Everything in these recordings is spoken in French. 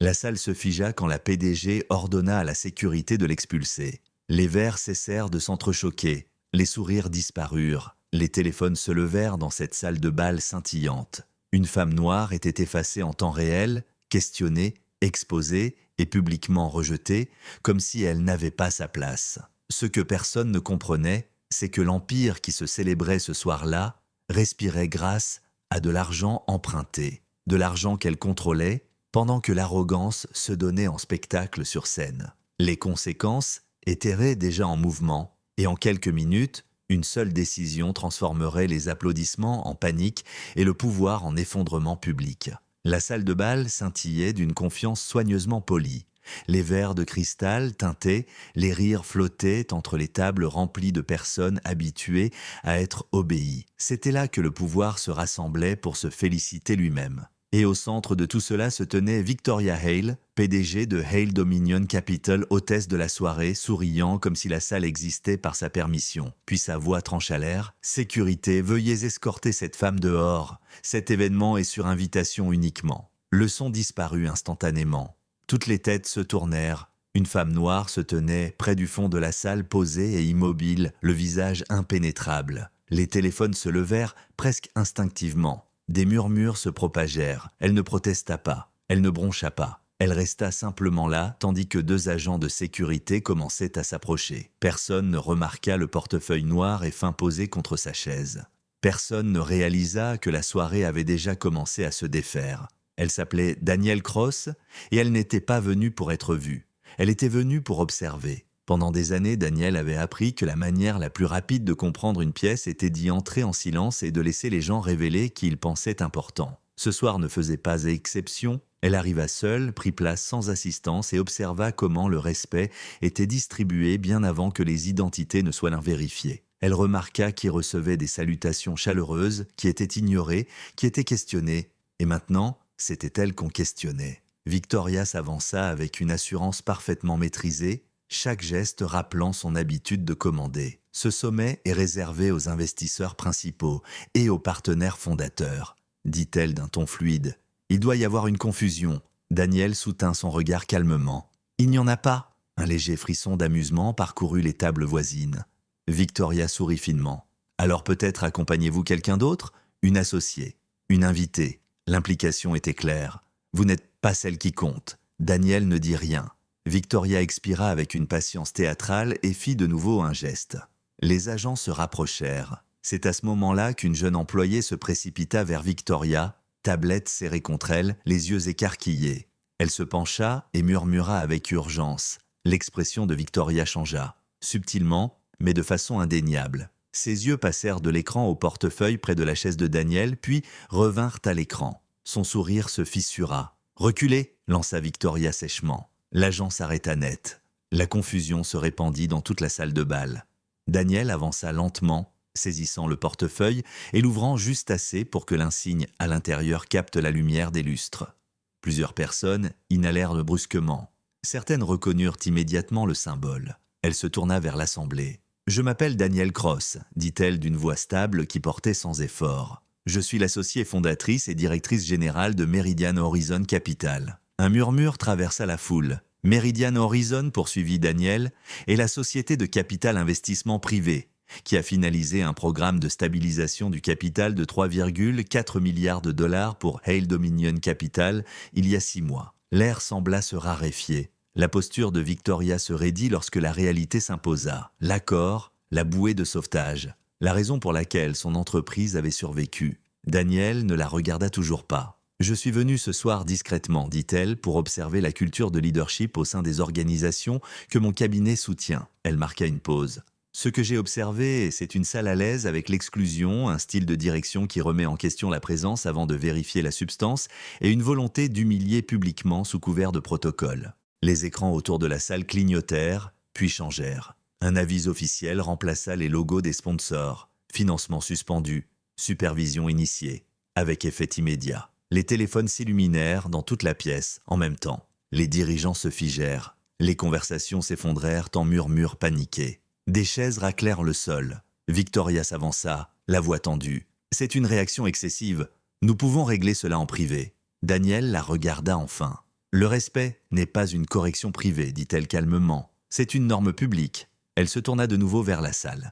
La salle se figea quand la PDG ordonna à la sécurité de l'expulser. Les verres cessèrent de s'entrechoquer, les sourires disparurent, les téléphones se levèrent dans cette salle de bal scintillante. Une femme noire était effacée en temps réel, questionnée, exposée et publiquement rejetée, comme si elle n'avait pas sa place. Ce que personne ne comprenait, c'est que l'empire qui se célébrait ce soir-là respirait grâce à de l'argent emprunté, de l'argent qu'elle contrôlait, pendant que l'arrogance se donnait en spectacle sur scène. Les conséquences étaient déjà en mouvement, et en quelques minutes, une seule décision transformerait les applaudissements en panique et le pouvoir en effondrement public. La salle de bal scintillait d'une confiance soigneusement polie. Les verres de cristal tintaient, les rires flottaient entre les tables remplies de personnes habituées à être obéies. C'était là que le pouvoir se rassemblait pour se féliciter lui-même. Et au centre de tout cela se tenait Victoria Hale, PDG de Hale Dominion Capital, hôtesse de la soirée, souriant comme si la salle existait par sa permission. Puis sa voix trancha l'air. « Sécurité, veuillez escorter cette femme dehors. Cet événement est sur invitation uniquement. » Le son disparut instantanément. Toutes les têtes se tournèrent. Une femme noire se tenait près du fond de la salle, posée et immobile, le visage impénétrable. Les téléphones se levèrent presque instinctivement. Des murmures se propagèrent. Elle ne protesta pas, elle ne broncha pas. Elle resta simplement là, tandis que deux agents de sécurité commençaient à s'approcher. Personne ne remarqua le portefeuille noir et fin posé contre sa chaise. Personne ne réalisa que la soirée avait déjà commencé à se défaire. Elle s'appelait Danielle Cross et elle n'était pas venue pour être vue. Elle était venue pour observer. Pendant des années, Danielle avait appris que la manière la plus rapide de comprendre une pièce était d'y entrer en silence et de laisser les gens révéler qui ils pensaient importants. Ce soir ne faisait pas exception. Elle arriva seule, prit place sans assistance et observa comment le respect était distribué bien avant que les identités ne soient vérifiées. Elle remarqua qui recevait des salutations chaleureuses, qui étaient ignorées, qui étaient questionnées. Et maintenant, c'était elle qu'on questionnait. Victoria s'avança avec une assurance parfaitement maîtrisée, chaque geste rappelant son habitude de commander. Ce sommet est réservé aux investisseurs principaux et aux partenaires fondateurs, dit-elle d'un ton fluide. Il doit y avoir une confusion. Danielle soutint son regard calmement. Il n'y en a pas. Un léger frisson d'amusement parcourut les tables voisines. Victoria sourit finement. Alors peut-être accompagnez-vous quelqu'un d'autre? Une associée, une invitée. L'implication était claire. Vous n'êtes pas celle qui compte. Danielle ne dit rien. Victoria expira avec une patience théâtrale et fit de nouveau un geste. Les agents se rapprochèrent. C'est à ce moment-là qu'une jeune employée se précipita vers Victoria, tablette serrée contre elle, les yeux écarquillés. Elle se pencha et murmura avec urgence. L'expression de Victoria changea, subtilement, mais de façon indéniable. Ses yeux passèrent de l'écran au portefeuille près de la chaise de Danielle, puis revinrent à l'écran. Son sourire se fissura. « Reculez !» lança Victoria sèchement. L'agent s'arrêta net. La confusion se répandit dans toute la salle de bal. Danielle avança lentement, saisissant le portefeuille et l'ouvrant juste assez pour que l'insigne à l'intérieur capte la lumière des lustres. Plusieurs personnes inhalèrent brusquement. Certaines reconnurent immédiatement le symbole. Elle se tourna vers l'assemblée. « Je m'appelle Danielle Cross », dit-elle d'une voix stable qui portait sans effort. « Je suis l'associée fondatrice et directrice générale de Meridian Horizon Capital. » Un murmure traversa la foule. Meridian Horizon, poursuivit Danielle, est la société de capital investissement privé qui a finalisé un programme de stabilisation du capital de 3,4 milliards de dollars pour Hale Dominion Capital il y a 6 mois. L'air sembla se raréfier. La posture de Victoria se raidit lorsque la réalité s'imposa. L'accord, la bouée de sauvetage, la raison pour laquelle son entreprise avait survécu. Danielle ne la regarda toujours pas. « Je suis venue ce soir discrètement, dit-elle, pour observer la culture de leadership au sein des organisations que mon cabinet soutient. » Elle marqua une pause. « Ce que j'ai observé, c'est une salle à l'aise avec l'exclusion, un style de direction qui remet en question la présence avant de vérifier la substance et une volonté d'humilier publiquement sous couvert de protocole. » Les écrans autour de la salle clignotèrent, puis changèrent. Un avis officiel remplaça les logos des sponsors. Financement suspendu, supervision initiée, avec effet immédiat. Les téléphones s'illuminèrent dans toute la pièce, en même temps. Les dirigeants se figèrent. Les conversations s'effondrèrent en murmures paniqués. Des chaises raclèrent le sol. Victoria s'avança, la voix tendue. « C'est une réaction excessive. Nous pouvons régler cela en privé. » Danielle la regarda enfin. Le respect n'est pas une correction privée, dit-elle calmement. C'est une norme publique. Elle se tourna de nouveau vers la salle.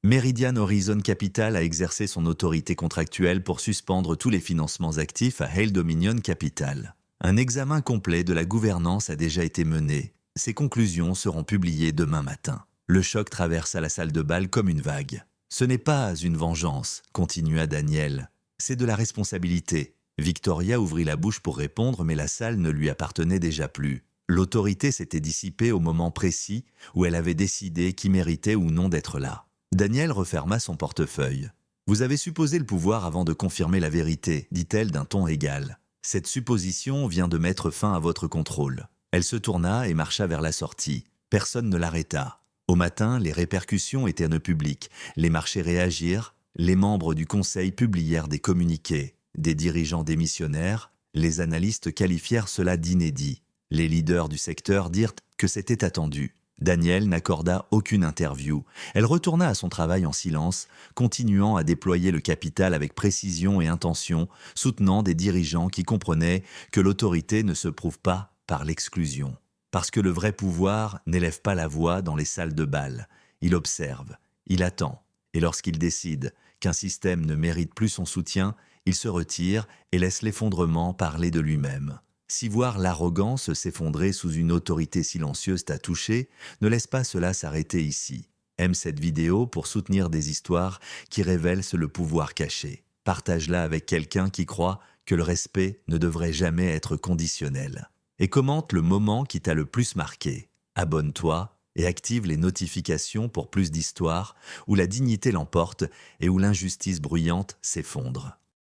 Meridian Horizon Capital a exercé son autorité contractuelle pour suspendre tous les financements actifs à Hale Dominion Capital. Un examen complet de la gouvernance a déjà été mené. Ses conclusions seront publiées demain matin. Le choc traversa la salle de bal comme une vague. Ce n'est pas une vengeance, continua Daniel. C'est de la responsabilité. Victoria ouvrit la bouche pour répondre, mais la salle ne lui appartenait déjà plus. L'autorité s'était dissipée au moment précis où elle avait décidé qui méritait ou non d'être là. Daniel referma son portefeuille. « Vous avez supposé le pouvoir avant de confirmer la vérité, dit-elle d'un ton égal. Cette supposition vient de mettre fin à votre contrôle. » Elle se tourna et marcha vers la sortie. Personne ne l'arrêta. Au matin, les répercussions étaient publiques. Les marchés réagirent. Les membres du conseil publièrent des communiqués. Des dirigeants démissionnaires. Les analystes qualifièrent cela d'inédit. Les leaders du secteur dirent que c'était attendu. Daniel n'accorda aucune interview. Elle retourna à son travail en silence, continuant à déployer le capital avec précision et intention, soutenant des dirigeants qui comprenaient que l'autorité ne se prouve pas par l'exclusion. Parce que le vrai pouvoir n'élève pas la voix dans les salles de bal. Il observe, il attend, et lorsqu'il décide qu'un système ne mérite plus son soutien, il se retire et laisse l'effondrement parler de lui-même. Si voir l'arrogance s'effondrer sous une autorité silencieuse t'a touché, ne laisse pas cela s'arrêter ici. Aime cette vidéo pour soutenir des histoires qui révèlent le pouvoir caché. Partage-la avec quelqu'un qui croit que le respect ne devrait jamais être conditionnel. Et commente le moment qui t'a le plus marqué. Abonne-toi et active les notifications pour plus d'histoires où la dignité l'emporte et où l'injustice bruyante s'effondre.